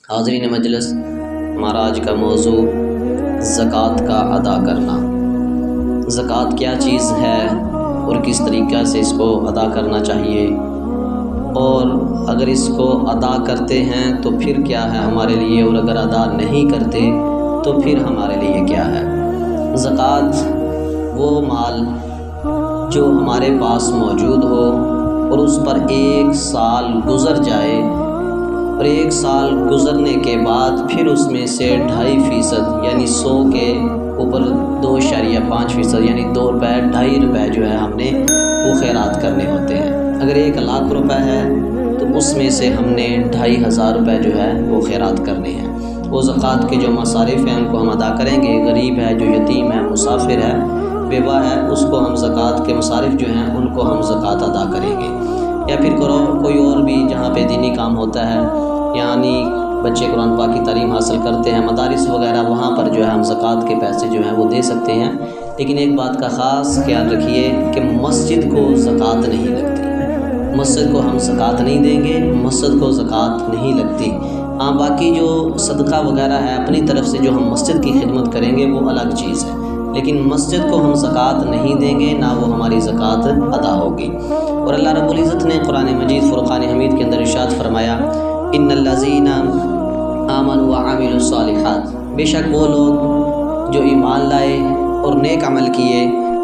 حاضرین مجلس، ہمارا آج کا موضوع زکوٰۃ کا ادا کرنا۔ زکوٰۃ کیا چیز ہے اور کس طریقہ سے اس کو ادا کرنا چاہیے، اور اگر اس کو ادا کرتے ہیں تو پھر کیا ہے ہمارے لیے، اور اگر ادا نہیں کرتے تو پھر ہمارے لیے کیا ہے۔ زکوٰۃ وہ مال جو ہمارے پاس موجود ہو اور اس پر 1 سال گزر جائے، اور 1 سال گزرنے کے بعد پھر اس میں سے 2.5% یعنی 100 کے اوپر 2.5% یعنی 2 روپے 2.5 روپے جو ہے ہم نے وہ خیرات کرنے ہوتے ہیں۔ اگر 1 لاکھ روپے ہے تو اس میں سے ہم نے 2,500 روپے جو ہے وہ خیرات کرنے ہیں۔ وہ زکوٰۃ کے جو مصارف ہیں ان کو ہم ادا کریں گے۔ غریب ہے، جو یتیم ہے، مسافر ہے، بیوہ ہے، اس کو ہم زکوٰۃ کے مصارف جو ہیں ان کو ہم زکوٰۃ ادا کریں گے۔ یا پھر کوئی اور بھی جہاں پہ دینی کام ہوتا ہے، یعنی بچے قرآن پاک کی تعلیم حاصل کرتے ہیں، مدارس وغیرہ، وہاں پر جو ہے ہم زکوٰۃ کے پیسے جو ہیں وہ دے سکتے ہیں۔ لیکن ایک بات کا خاص خیال رکھیے کہ مسجد کو زکوٰۃ نہیں لگتی، مسجد کو ہم زکوٰۃ نہیں دیں گے، مسجد کو زکوٰۃ نہیں لگتی۔ ہاں، باقی جو صدقہ وغیرہ ہے اپنی طرف سے جو ہم مسجد کی خدمت کریں گے وہ الگ چیز ہے، لیکن مسجد کو ہم زکوٰۃ نہیں دیں گے، نہ وہ ہماری زکوٰۃ ادا ہوگی۔ اور اللہ رب العزت نے قرآن مجید فرقان حمید کے اندر ارشاد فرمایا، ان الذین آمنوا وعملوا الصالحات، بے شک وہ لوگ جو ایمان لائے اور نیک عمل کیے،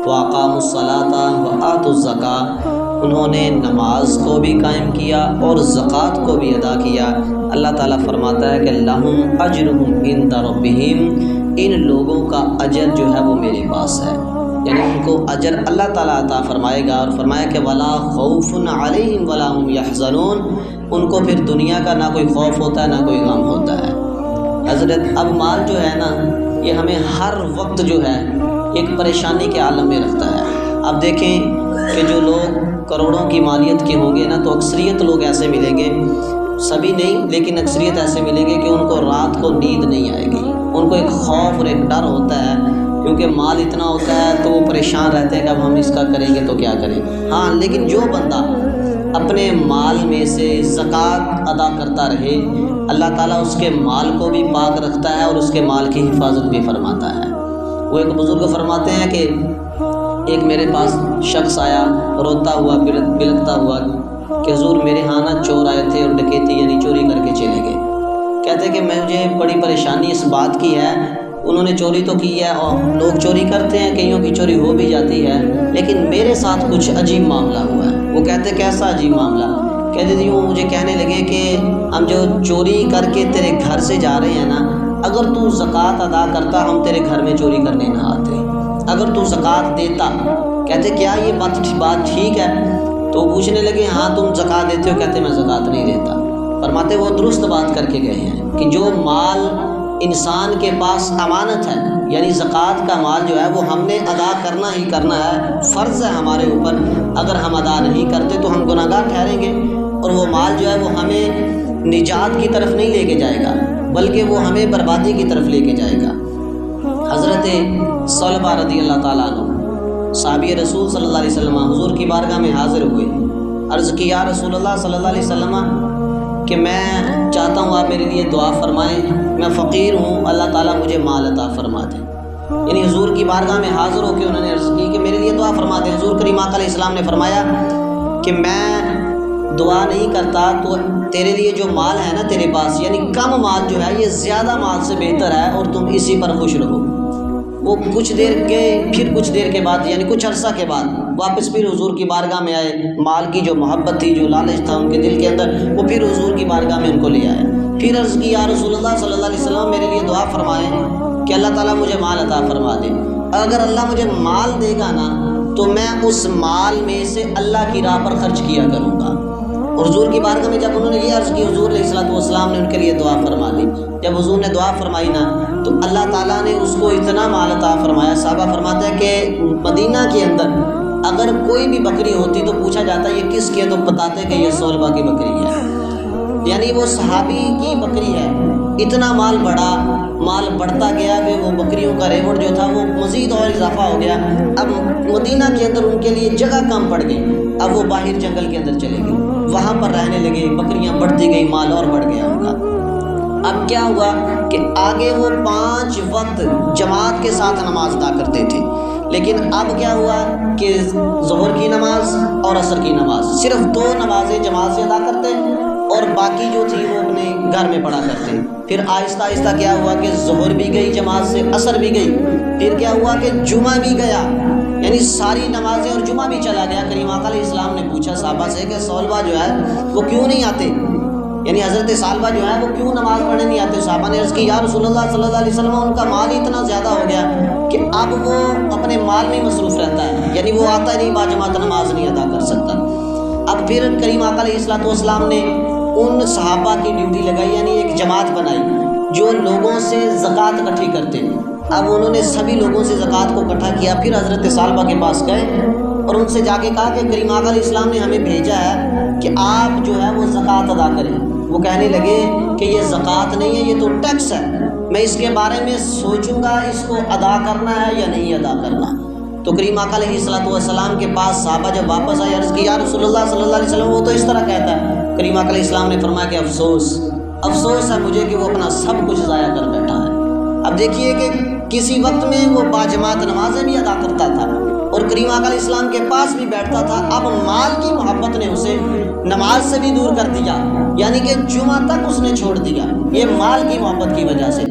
واقاموا الصلاۃ وآتوا الزکاۃ، انہوں نے نماز کو بھی قائم کیا اور زکوٰۃ کو بھی ادا کیا۔ اللہ تعالیٰ فرماتا ہے کہ لہم اجرہم عند ربہم، ان لوگوں کا اجر جو ہے وہ میرے پاس ہے، یعنی ان کو اجر اللہ تعالیٰ عطا فرمائے گا۔ اور فرمایا کہ ولا خوف علیہم ولا هم یحزنون، ان کو پھر دنیا کا نہ کوئی خوف ہوتا ہے نہ کوئی غم ہوتا ہے۔ حضرت اب مال جو ہے نا، یہ ہمیں ہر وقت جو ہے ایک پریشانی کے عالم میں رکھتا ہے۔ اب دیکھیں کہ جو لوگ کروڑوں کی مالیت کے ہوں گے نا، تو اکثریت لوگ ایسے ملیں گے، سبھی نہیں لیکن اکثریت ایسے ملیں گے کہ ان کو رات کو نیند نہیں آئے گی، ان کو ایک خوف اور ایک ڈر ہوتا ہے، کیونکہ مال اتنا ہوتا ہے تو وہ پریشان رہتے ہیں کہ اب ہم اس کا کریں گے تو کیا کریں۔ ہاں، لیکن جو بندہ اپنے مال میں سے زکوٰۃ ادا کرتا رہے، اللہ تعالیٰ اس کے مال کو بھی پاک رکھتا ہے اور اس کے مال کی حفاظت بھی فرماتا ہے۔ وہ ایک بزرگ فرماتے ہیں کہ ایک میرے پاس شخص آیا روتا ہوا، بلکتا ہوا کہ حضور میرے ہاں نا چور آئے تھے اور ڈکیتی یعنی چوری کر کے چلے گئے۔ کہتے کہ مجھے بڑی پریشانی اس بات کی ہے، انہوں نے چوری تو کی ہے اور لوگ چوری کرتے ہیں، کئیوں کی چوری ہو بھی جاتی ہے، لیکن میرے ساتھ کچھ عجیب معاملہ ہوا ہے۔ وہ کہتے کیسا عجیب معاملہ؟ کہتے تھے وہ مجھے کہنے لگے کہ ہم جو چوری کر کے تیرے گھر سے جا رہے ہیں نا، اگر تو زکوٰۃ ادا کرتا ہم تیرے گھر میں چوری کرنے نہ آتے، اگر تو زکوٰۃ دیتا۔ کہتے کیا یہ بات ٹھیک ہے؟ تو پوچھنے لگے ہاں تم زکوٰۃ دیتے ہو؟ کہتے میں زکوٰۃ نہیں دیتا۔ فرماتے وہ درست بات کر کے گئے ہیں کہ جو مال انسان کے پاس امانت ہے، یعنی زکوٰۃ کا مال جو ہے وہ ہم نے ادا کرنا ہی کرنا ہے، فرض ہے ہمارے اوپر۔ اگر ہم ادا نہیں کرتے تو ہم گناہگار ٹھہریں گے، اور وہ مال جو ہے وہ ہمیں نجات کی طرف نہیں لے کے جائے گا بلکہ وہ ہمیں بربادی کی طرف لے کے جائے گا۔ حضرت صلبہ رضی اللہ تعالیٰ عنہ صحابی رسول صلی اللہ علیہ وسلم حضور کی بارگاہ میں حاضر ہوئے، عرض کی یا رسول اللہ صلی اللہ علیہ وسلم کہ میں چاہتا ہوں آپ میرے لیے دعا فرمائیں، میں فقیر ہوں، اللہ تعالیٰ مجھے مال عطا فرما دیں۔ یعنی حضور کی بارگاہ میں حاضر ہو کے انہوں نے عرض کی کہ میرے لیے دعا فرما دیں۔ حضور کریم آقا علیہ السلام نے فرمایا کہ میں دعا نہیں کرتا تو تیرے لیے جو مال ہے نا تیرے پاس، یعنی کم مال جو ہے یہ زیادہ مال سے بہتر ہے، اور تم اسی پر خوش رہو۔ وہ کچھ دیر کے بعد یعنی کچھ عرصہ کے بعد واپس پھر حضور کی بارگاہ میں آئے۔ مال کی جو محبت تھی، جو لالچ تھا ان کے دل کے اندر، وہ پھر حضور کی بارگاہ میں ان کو لے آیا۔ پھر عرض کی یا رسول اللہ صلی اللہ علیہ وسلم میرے لیے دعا فرمائیں کہ اللہ تعالیٰ مجھے مال عطا فرما دے۔ اگر اللہ مجھے مال دے گا نا تو میں اس مال میں سے اللہ کی راہ پر خرچ کیا کروں گا۔ اور حضور کی بارگاہ میں جب انہوں نے یہ عرض کی، حضور علیہ الصلوۃ والسلام نے ان کے لیے دعا فرما دی۔ جب حضور نے دعا فرمائی نا تو اللہ تعالیٰ نے اس کو اتنا مال عطا فرمایا۔ صحابہ فرماتے ہیں کہ مدینہ کے اندر اگر کوئی بھی بکری ہوتی تو پوچھا جاتا یہ کس کی ہے، تو بتاتے کہ یہ صلبہ کی بکری ہے، یعنی وہ صحابی کی بکری ہے۔ اتنا مال بڑھتا گیا کہ وہ بکریوں کا ریوڑ جو تھا وہ مزید اور اضافہ ہو گیا۔ اب مدینہ کے اندر ان کے لیے جگہ کم پڑ گئی، اب وہ باہر جنگل کے اندر چلے گئے، وہاں پر رہنے لگے، بکریاں بڑھتی گئی، مال اور بڑھ گیا ان کا۔ اب کیا ہوا کہ آگے وہ 5 وقت جماعت کے ساتھ نماز ادا کرتے تھے، لیکن اب کیا ہوا کہ ظہر کی نماز اور عصر کی نماز صرف 2 نمازیں جماعت سے ادا کرتے اور باقی جو تھی وہ اپنے گھر میں پڑھا کرتے۔ پھر آہستہ آہستہ کیا ہوا کہ ظہر بھی گئی جماعت سے، عصر بھی گئی، پھر کیا ہوا کہ جمعہ بھی گیا، یعنی ساری نمازیں اور جمعہ بھی چلا گیا۔ کریم آقا علیہ السلام نے پوچھا صحابہ سے کہ ثعلبہ جو ہے وہ کیوں نہیں آتے، یعنی حضرت ثعلبہ جو ہے وہ کیوں نماز پڑھنے نہیں آتے؟ صحابہ نے عرض کی یا رسول اللہ صلی اللہ علیہ وسلم ان کا مال ہی اتنا زیادہ ہو گیا کہ اب وہ اپنے مال میں مصروف رہتا ہے، یعنی وہ آتا ہی نہیں، باجماعت نماز نہیں ادا کر سکتا۔ اب پھر کریم آقا علیہ السلام نے ان صحابہ کی ڈیوٹی لگائی، یعنی ایک جماعت بنائی جو لوگوں سے زکوٰۃ اکٹھی کرتے۔ اب انہوں نے سبھی لوگوں سے زکوٰۃ کو اکٹھا کیا، پھر حضرت ثعلبہ کے پاس گئے اور ان سے جا کے کہا کہ کریم آقا علیہ السلام نے ہمیں بھیجا ہے کہ آپ جو ہے وہ زکوٰۃ ادا کریں۔ وہ کہنے لگے کہ یہ زکوٰۃ نہیں ہے، یہ تو ٹیکس ہے، میں اس کے بارے میں سوچوں گا اس کو ادا کرنا ہے یا نہیں ادا کرنا۔ تو کریم آقا علیہ السلام کے پاس صحابہ جب واپس آئے عرض کی یا رسول اللہ صلی اللہ علیہ وسلم وہ تو اس طرح کہتا ہے۔ کریم آقا علیہ السلام نے فرمایا کہ افسوس ہے مجھے کہ وہ اپنا سب کچھ ضائع کر بیٹھا ہے۔ اب دیکھیے کہ کسی وقت میں وہ باجماعت نمازیں بھی ادا کرتا تھا اور کریم آقا علیہ السلام کے پاس بھی بیٹھتا تھا، اب مال کی محبت نے اسے نماز سے بھی دور کر دیا، یعنی کہ جمعہ تک اس نے چھوڑ دیا، یہ مال کی محبت کی وجہ سے۔